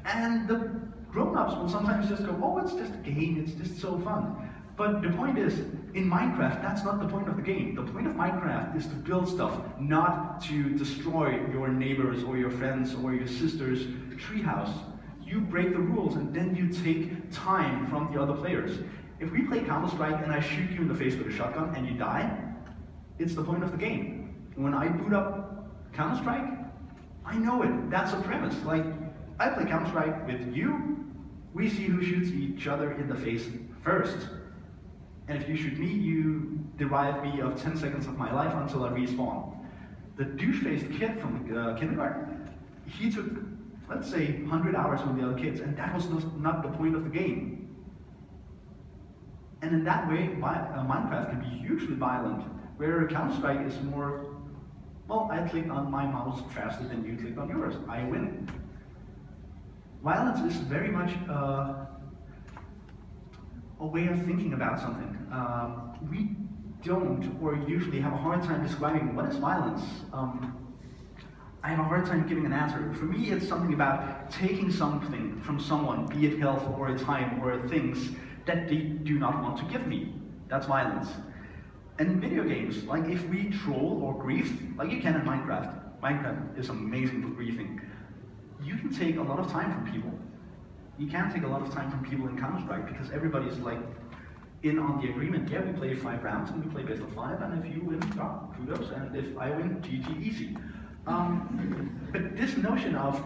And the grown-ups will sometimes just go, oh, it's just a game, it's just so fun. But the point is, in Minecraft, that's not the point of the game. The point of Minecraft is to build stuff, not to destroy your neighbors or your friends or your sister's treehouse. You break the rules and then you take time from the other players. If we play Counter-Strike and I shoot you in the face with a shotgun and you die, it's the point of the game. When I boot up Counter-Strike, I know it. That's a premise. Like, I play Counter-Strike with you, we see who shoots each other in the face first. And if you shoot me, you deprive me of 10 seconds of my life until I respawn. The douche-faced kid from kindergarten, he took, let's say, 100 hours from the other kids, and that was not the point of the game. And in that way, Minecraft can be hugely violent, where Counter-Strike is more, well, I clicked on my mouse faster than you clicked on yours, I win. Violence is very much a way of thinking about something. We don't, or usually have a hard time describing what is violence. I have a hard time giving an answer. For me, it's something about taking something from someone, be it health or a time or things that they do not want to give me. That's violence. And in video games, like if we troll or grief, like you can in Minecraft. Minecraft is amazing for griefing. You can take a lot of time from people. You can't take a lot of time from people in Counter-Strike because everybody's like in on the agreement. Yeah, we play 5 rounds and we play best of 5, and if you win, kudos, and if I win, GG, easy. But this notion of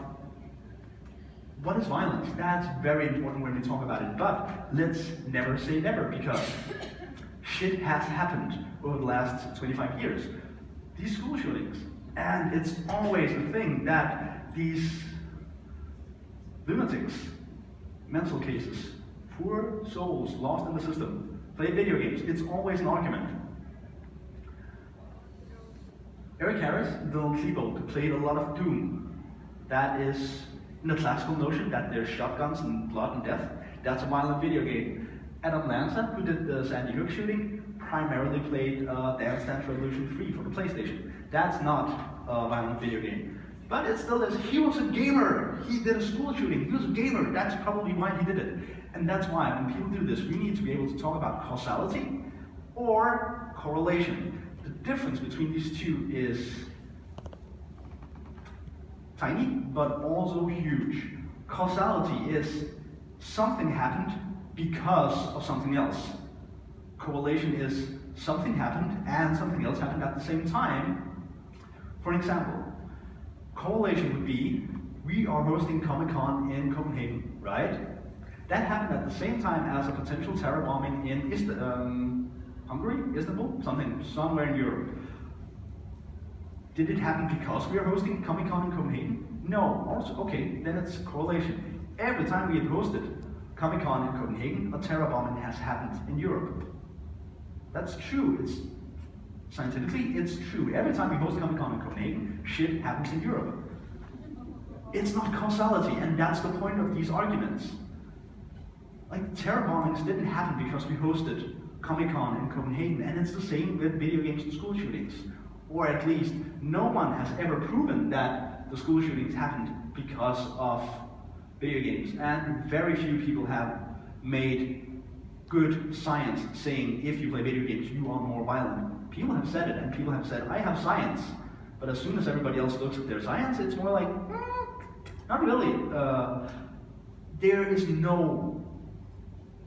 what is violence, that's very important when we talk about it. But let's never say never, because shit has happened over the last 25 years. These school shootings. And it's always a thing that these lunatics, mental cases, poor souls lost in the system, play video games. It's always an argument. Eric Harris, Dylan Klebold, played a lot of Doom. That is in the classical notion that there's shotguns and blood and death. That's a violent video game. Adam Lanza, who did the Sandy Hook shooting, primarily played Dance Dance Revolution 3 for the PlayStation. That's not a violent video game. But it still is. He was a gamer. He did a school shooting. He was a gamer. That's probably why he did it. And that's why when people do this, we need to be able to talk about causality or correlation. The difference between these two is tiny, but also huge. Causality is something happened because of something else. Correlation is something happened and something else happened at the same time. For example, correlation would be we are hosting Comic-Con in Copenhagen, right? That happened at the same time as a potential terror bombing in Hungary, Istanbul, somewhere in Europe. Did it happen because we are hosting Comic-Con in Copenhagen? No. Also, okay, then it's correlation. Every time we have hosted Comic-Con in Copenhagen, a terror bombing has happened in Europe. That's true. It's scientifically, it's true. Every time we host Comic-Con in Copenhagen, shit happens in Europe. It's not causality, and that's the point of these arguments. Like, terror bombings didn't happen because we hosted Comic-Con in Copenhagen, and it's the same with video games and school shootings. Or at least, no one has ever proven that the school shootings happened because of video games. And very few people have made good science saying if you play video games, you are more violent. People have said it, and people have said, I have science. But as soon as everybody else looks at their science, it's more like, not really. There is no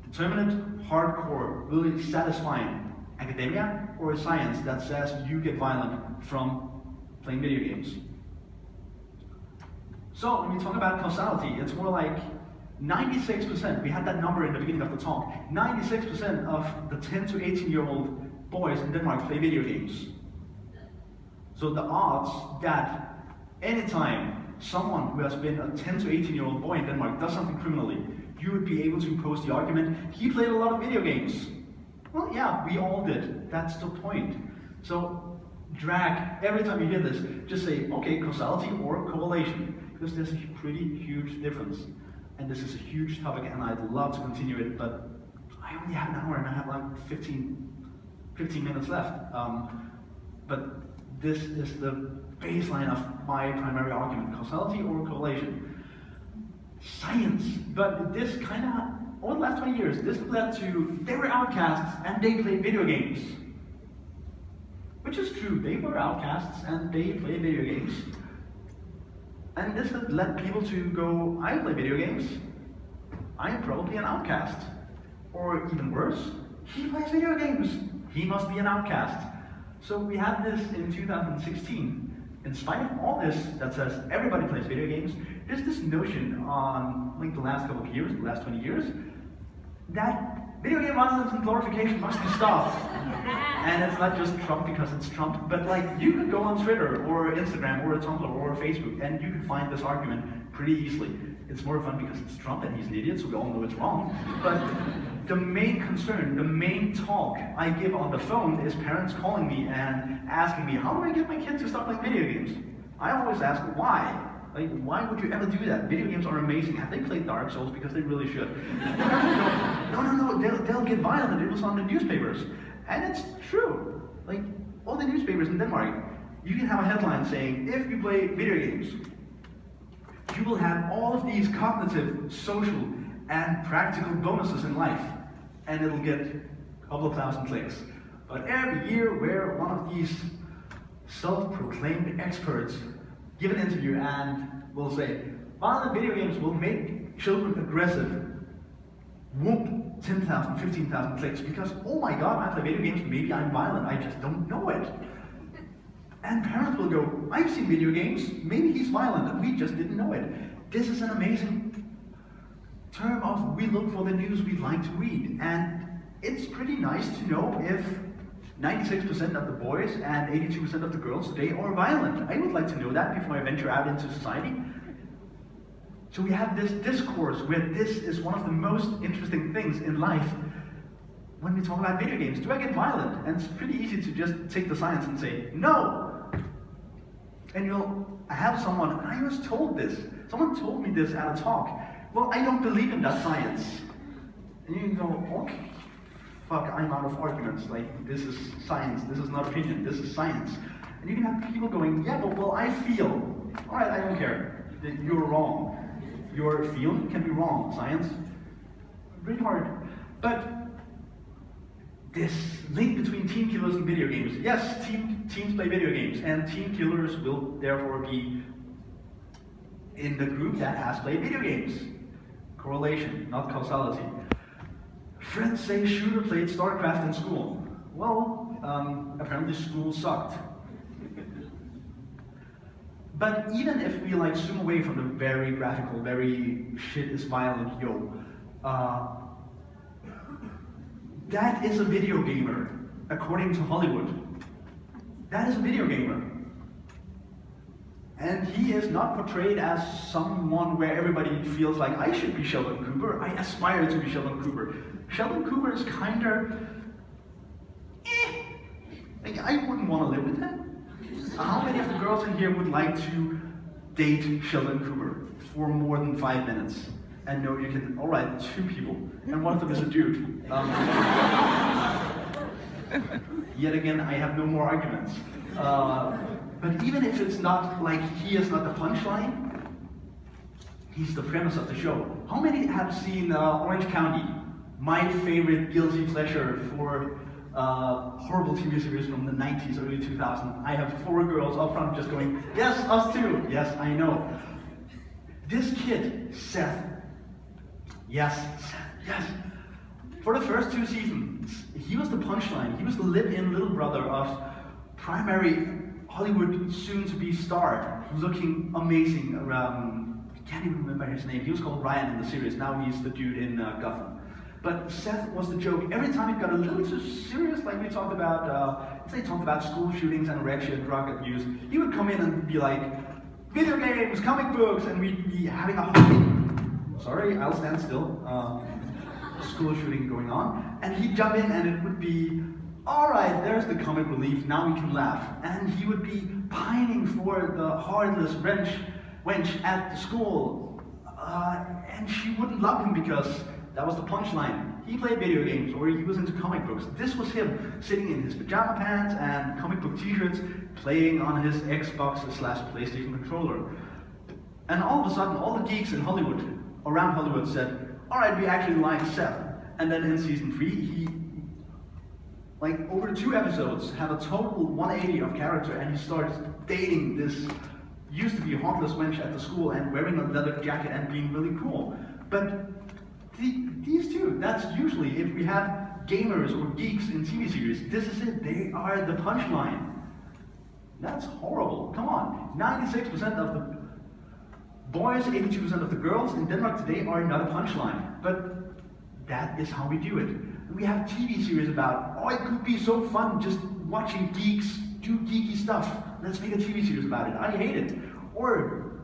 determinate, hardcore, really satisfying academia or science that says you get violent from playing video games. So when we talk about causality, it's more like 96%, we had that number in the beginning of the talk, 96% of the 10 to 18-year-old boys in Denmark play video games. So the odds that anytime someone who has been a 10 to 18-year-old boy in Denmark does something criminally, you would be able to pose the argument, he played a lot of video games. Well, yeah, we all did. That's the point. So every time you hear this, just say, okay, causality or correlation, because there's a pretty huge difference. And this is a huge topic, and I'd love to continue it, but I only have an hour, and I have like 15 minutes left. But this is the baseline of my primary argument, causality or correlation. Science, but this kind of, over the last 20 years, this led to, they were outcasts and they played video games. Which is true, they were outcasts and they played video games. And this has led people to go, I play video games, I'm probably an outcast. Or even worse, he plays video games, he must be an outcast. So we had this in 2016. In spite of all this that says everybody plays video games, there's this notion on like the last couple of years, the last 20 years, that video game violence and glorification must be stopped. And it's not just Trump because it's Trump, but like you could go on Twitter or Instagram or Tumblr or Facebook and you could find this argument pretty easily. It's more fun because it's Trump and he's an idiot, so we all know it's wrong. But the main concern, the main talk I give on the phone is parents calling me and asking me, how do I get my kids to stop playing video games? I always ask, why? Like, why would you ever do that? Video games are amazing. Have they played Dark Souls? Because they really should. No, they'll get violent. It was on the newspapers. And it's true. Like, all the newspapers in Denmark, you can have a headline saying, if you play video games, you will have all of these cognitive, social, and practical bonuses in life. And it'll get a couple of thousand clicks. But every year, where one of these self-proclaimed experts give an interview and will say, violent video games will make children aggressive. Whoop, 10,000, 15,000 clicks because, oh my god, I play video games, maybe I'm violent, I just don't know it. And parents will go, I've seen video games, maybe he's violent, and we just didn't know it. This is an amazing term of we look for the news we like to read. And it's pretty nice to know if 96% of the boys and 82% of the girls today are violent. I would like to know that before I venture out into society. So we have this discourse where this is one of the most interesting things in life when we talk about video games. Do I get violent? And it's pretty easy to just take the science and say, no! And you'll have someone, and I was told this, someone told me this at a talk. Well, I don't believe in that science. And you go, okay. Fuck, I'm out of arguments, like, this is science, this is not opinion, this is science. And you can have people going, yeah, but well, I feel. Alright, I don't care. You're wrong. Your feeling can be wrong. Science, pretty hard. But this link between teen killers and video games. Yes, teens play video games, and teen killers will therefore be in the group that has played video games. Correlation, not causality. Friends say shooter played StarCraft in school. Well, apparently school sucked. But even if we like zoom away from the very graphical, very shit is violent, that is a video gamer, according to Hollywood. That is a video gamer. And he is not portrayed as someone where everybody feels like, I should be Sheldon Cooper, I aspire to be Sheldon Cooper. Sheldon Cooper is kinda, like, I wouldn't want to live with him. How many of the girls in here would like to date Sheldon Cooper for more than 5 minutes? And no, you can, all right, 2 people, and one of them is a dude. Yet again, I have no more arguments. But even if it's not like he is not the punchline, he's the premise of the show. How many have seen Orange County? My favorite guilty pleasure for horrible TV series from the 90s, early 2000s. I have 4 girls up front just going, yes, us too. Yes, I know. This kid, Seth, yes, for the first 2 seasons, he was the punchline. He was the live-in little brother of primary Hollywood soon-to-be star, looking amazing. I can't even remember his name. He was called Ryan in the series. Now he's the dude in Gotham. But Seth was the joke. Every time it got a little too serious, like we talked about, they talked about school shootings, anorexia, drug abuse, he would come in and be like, video games, comic books, and we'd be having a whole, sorry, I'll stand still, school shooting going on, and he'd jump in and it would be, all right, there's the comic relief, now we can laugh. And he would be pining for the heartless wench at the school, and she wouldn't love him because that was the punchline. He played video games, or he was into comic books. This was him, sitting in his pajama pants and comic book t-shirts, playing on his Xbox/PlayStation controller. And all of a sudden, all the geeks in Hollywood, around Hollywood said, all right, we actually like Seth. And then in season 3, he, like over 2 episodes, had a total 180 of character, and he starts dating this used to be a heartless wench at the school and wearing a leather jacket and being really cool. But these 2, that's usually, if we have gamers or geeks in TV series, this is it, they are the punchline. That's horrible, come on. 96% of the boys, 82% of the girls in Denmark today are not a punchline. But that is how we do it. We have TV series about, oh, it could be so fun just watching geeks do geeky stuff. Let's make a TV series about it. I hate it. Or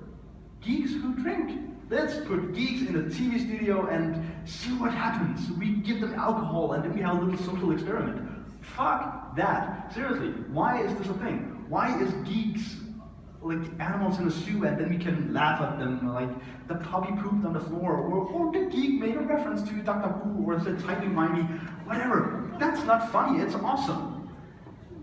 geeks who drink. Let's put geeks in a TV studio and see what happens. We give them alcohol and then we have a little social experiment. Fuck that. Seriously, why is this a thing? Why is geeks like animals in a zoo and then we can laugh at them, like the puppy pooped on the floor, or the geek made a reference to Doctor Who, or said timey-wimey, whatever. That's not funny, it's awesome.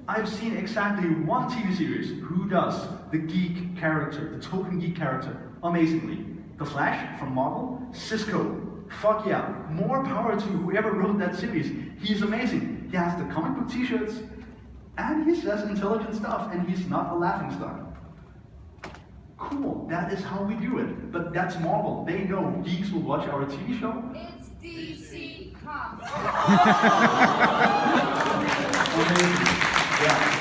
I've seen exactly 1 TV series who does the geek character, the token geek character, amazingly. The Flash from Marvel, Cisco, fuck yeah, more power to whoever wrote that series. He's amazing. He has the comic book t-shirts, and he says intelligent stuff, and he's not a laughing stock. Cool, that is how we do it. But that's Marvel. They know geeks will watch our TV show. It's DC Comics. Yeah.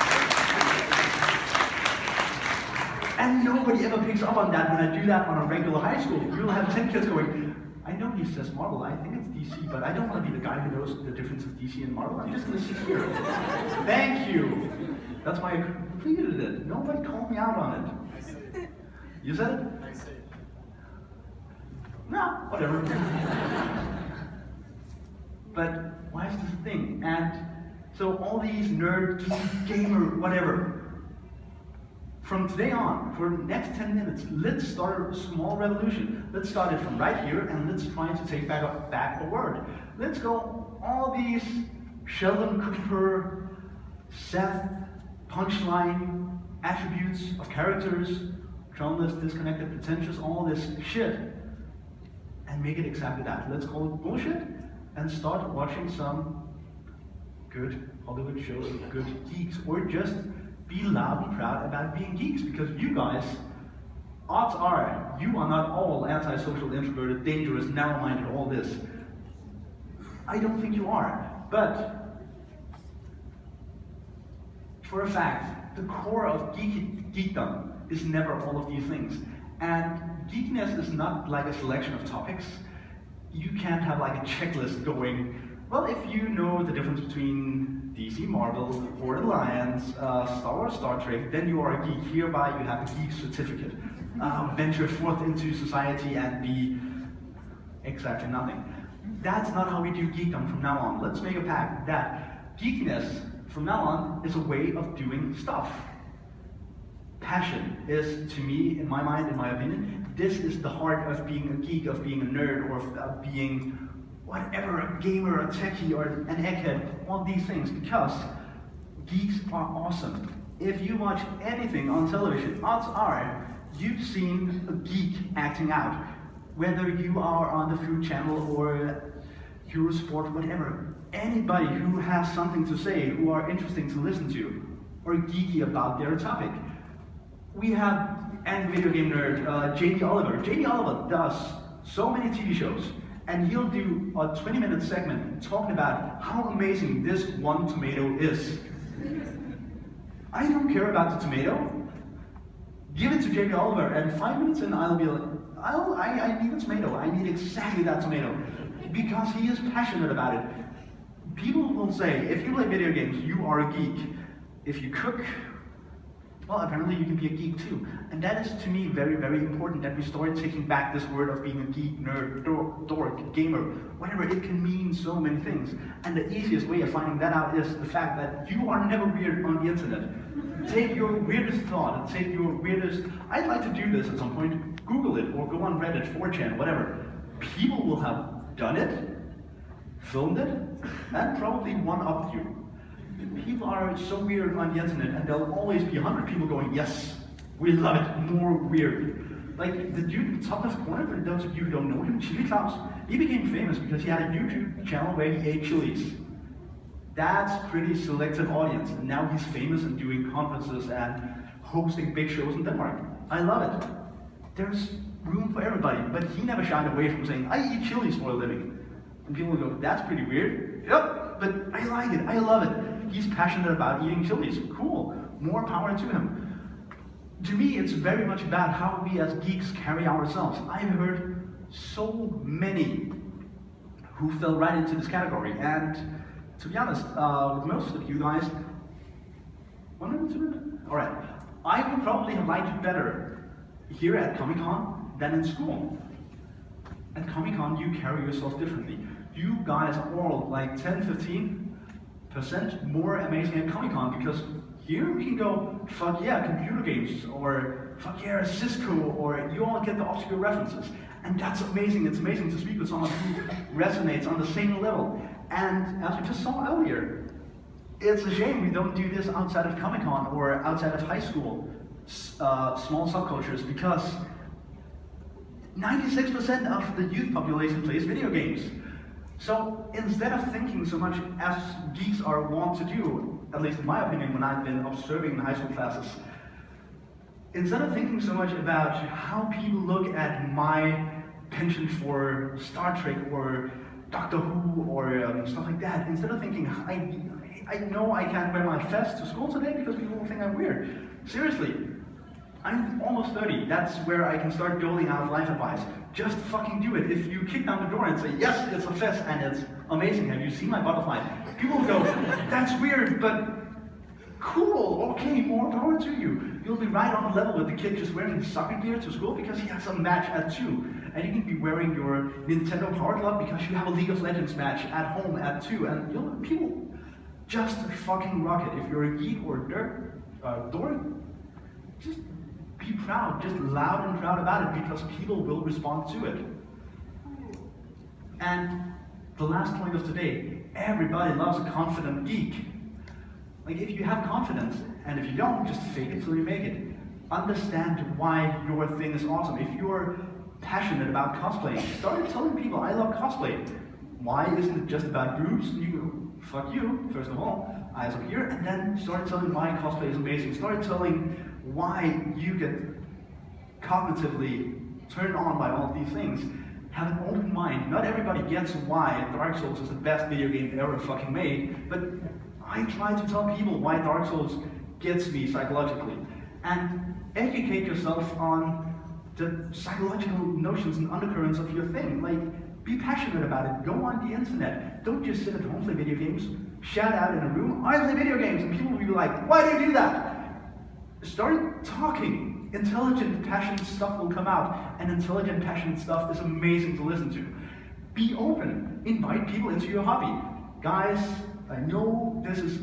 And nobody ever picks up on that when I do that on a regular high school. You'll have 10 kids going, I know he says Marvel, I think it's DC, but I don't want to be the guy who knows the difference of DC and Marvel. I'm just going to sit here. Thank you. That's why I completed it. Nobody called me out on it. You said it? I said it. No, whatever. But why is this a thing? And so all these nerd, geek, gamer, whatever. From today on, for the next 10 minutes, let's start a small revolution. Let's start it from right here, and let's try to take back a word. Let's go all these Sheldon Cooper, Seth, punchline, attributes of characters, traumaless, disconnected, pretentious, all this shit, and make it exactly that. Let's call it bullshit, and start watching some good Hollywood shows with good geeks, or just be loud and proud about being geeks, because you guys, odds are, you are not all antisocial, introverted, dangerous, narrow-minded, all this. I don't think you are, but for a fact, the core of geekdom is never all of these things. And geekiness is not like a selection of topics. You can't have like a checklist going, well, if you know the difference between DC, Marvel, Horde Alliance, Star Wars, Star Trek, then you are a geek. Hereby you have a geek certificate. Venture forth into society and be exactly nothing. That's not how we do geekdom from now on. Let's make a pact that geekiness from now on is a way of doing stuff. Passion is, to me, in my mind, in my opinion, this is the heart of being a geek, of being a nerd, or of being whatever, a gamer, a techie, or an egghead, all these things, because geeks are awesome. If you watch anything on television, odds are you've seen a geek acting out. Whether you are on the Food Channel or Eurosport, whatever, anybody who has something to say, who are interesting to listen to, or geeky about their topic. We have, and video game nerd, Jamie Oliver. Jamie Oliver does so many TV shows, and he'll do a 20-minute segment talking about how amazing this one tomato is. I don't care about the tomato. Give it to Jamie Oliver, and 5 minutes in, I'll be like, I need a tomato. I need exactly that tomato. Because he is passionate about it. People will say, if you play video games, you are a geek. If you cook, well, apparently you can be a geek too. And that is, to me, very, very important that we start taking back this word of being a geek, nerd, dork, gamer, whatever. It can mean so many things. And the easiest way of finding that out is the fact that you are never weird on the internet. Take your weirdest thought, and take your weirdest, I'd like to do this at some point, Google it, or go on Reddit, 4chan, whatever. People will have done it, filmed it, and probably one-upped you. People are so weird on the internet, and there'll always be 100 people going, yes, we love it, more weird. Like the dude in the top left corner, for those of you who don't know him, Chili Klaus, he became famous because he had a YouTube channel where he ate chilies. That's pretty selective audience, and now he's famous and doing conferences and hosting big shows in Denmark. I love it. There's room for everybody, but he never shied away from saying, I eat chilies for a living. And people will go, that's pretty weird. Yep, but I like it, I love it. He's passionate about eating chilies. Cool, more power to him. To me, it's very much about how we as geeks carry ourselves. I've heard so many who fell right into this category, and to be honest, with most of you guys, 1 minute, 2 minutes? All right, I would probably have liked it better here at Comic-Con than in school. At Comic-Con, you carry yourself differently. You guys are all like 10-15% more amazing at Comic-Con, because here we can go, fuck yeah, computer games, or fuck yeah, Cisco, or you all get the obscure references. And that's amazing. It's amazing to speak with someone who resonates on the same level. And as we just saw earlier, it's a shame we don't do this outside of Comic-Con or outside of high school, small subcultures, because 96% of the youth population plays video games. So instead of thinking so much as geeks are wont to do, at least in my opinion when I've been observing in high school classes, instead of thinking so much about how people look at my penchant for Star Trek or Doctor Who or stuff like that, instead of thinking, I know I can't wear my vest to school today because people will think I'm weird. Seriously, I'm almost 30. That's where I can start doling out life advice. Just fucking do it. If you kick down the door and say, yes, it's a vest and it's amazing, have you seen my butterfly? People will go, that's weird, but cool, okay, more power to you. You'll be right on the level with the kid just wearing his soccer gear to school because he has a match at 2. And you can be wearing your Nintendo Power Glove because you have a League of Legends match at home at 2. And people just fucking rock it. If you're a geek or a dork, just be proud, just loud and proud about it, because people will respond to it. And the last point of today, everybody loves a confident geek. Like, if you have confidence, and if you don't, just fake it till you make it. Understand why your thing is awesome. If you're passionate about cosplay, start telling people, I love cosplay. Why isn't it just about boobs? You go, fuck you, first of all, eyes up here, and then start telling why cosplay is amazing. Start telling why you get cognitively turned on by all of these things. Have an open mind. Not everybody gets why Dark Souls is the best video game ever fucking made, but I try to tell people why Dark Souls gets me psychologically. and educate yourself on the psychological notions and undercurrents of your thing. Like, be passionate about it. Go on the internet. Don't just sit at home and play video games. Shout out in a room, I play video games, and people will be like, why do you do that? Start talking. Intelligent, passionate stuff will come out, and intelligent, passionate stuff is amazing to listen to. Be open. Invite people into your hobby. Guys, I know this is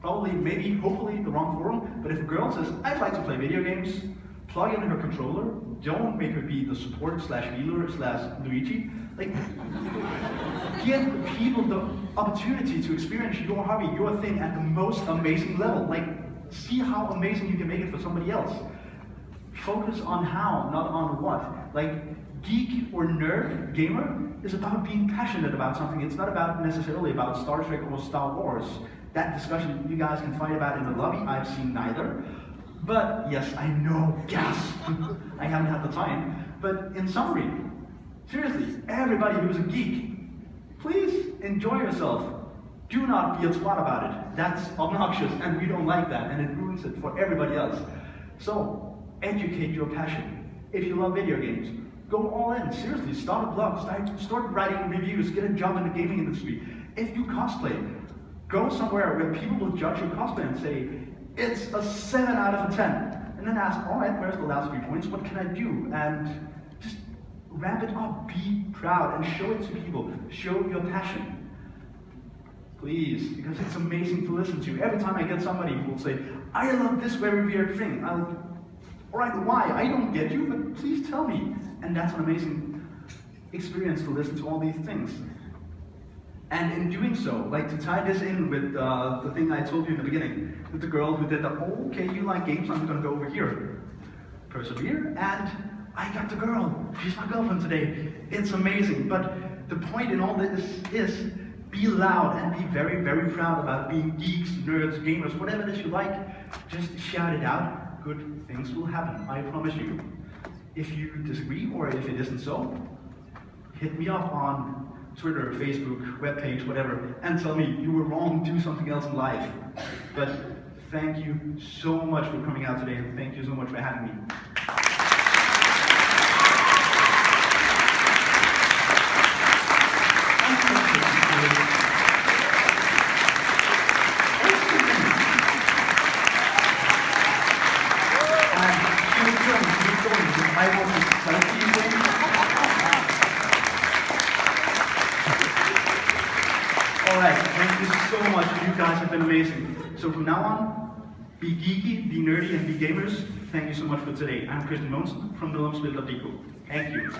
probably, maybe, hopefully the wrong forum, but if a girl says, I'd like to play video games, plug in her controller, don't make her be the support / healer / Luigi. Like, give people the opportunity to experience your hobby, your thing at the most amazing level. Like, see how amazing you can make it for somebody else. Focus on how, not on what. Like, geek or nerd gamer is about being passionate about something. It's not about necessarily about Star Trek or Star Wars. That discussion you guys can fight about in the lobby. I've seen neither. But yes, I know, gasp. I haven't had the time. But in summary, seriously, everybody who's a geek, please enjoy yourself. Do not be a twat about it. That's obnoxious, and we don't like that, and it ruins it for everybody else. So, educate your passion. If you love video games, go all in. Seriously, start a blog, start writing reviews, get a job in the gaming industry. If you cosplay, go somewhere where people will judge your cosplay and say, it's a 7 out of a 10. And then ask, all right, where's the last 3 points? What can I do? And just ramp it up, be proud, and show it to people. Show your passion. Please, because it's amazing to listen to. Every time I get somebody who will say, I love this very weird thing, all right, why? I don't get you, but please tell me. And that's an amazing experience to listen to all these things. And in doing so, like to tie this in with the thing I told you in the beginning, with the girl who did the, oh, okay, you like games, I'm gonna go over here. Persevere, and I got the girl. She's my girlfriend today. It's amazing. But the point in all this is, be loud and be very, very proud about being geeks, nerds, gamers, whatever it is you like. Just shout it out. Good things will happen, I promise you. If you disagree, or if it isn't so, hit me up on Twitter, Facebook, webpage, whatever, and tell me you were wrong, do something else in life. But thank you so much for coming out today, and thank you so much for having me. You guys have been amazing. So from now on, be geeky, be nerdy, and be gamers. Thank you so much for today. I'm Mogensen from the Thank you.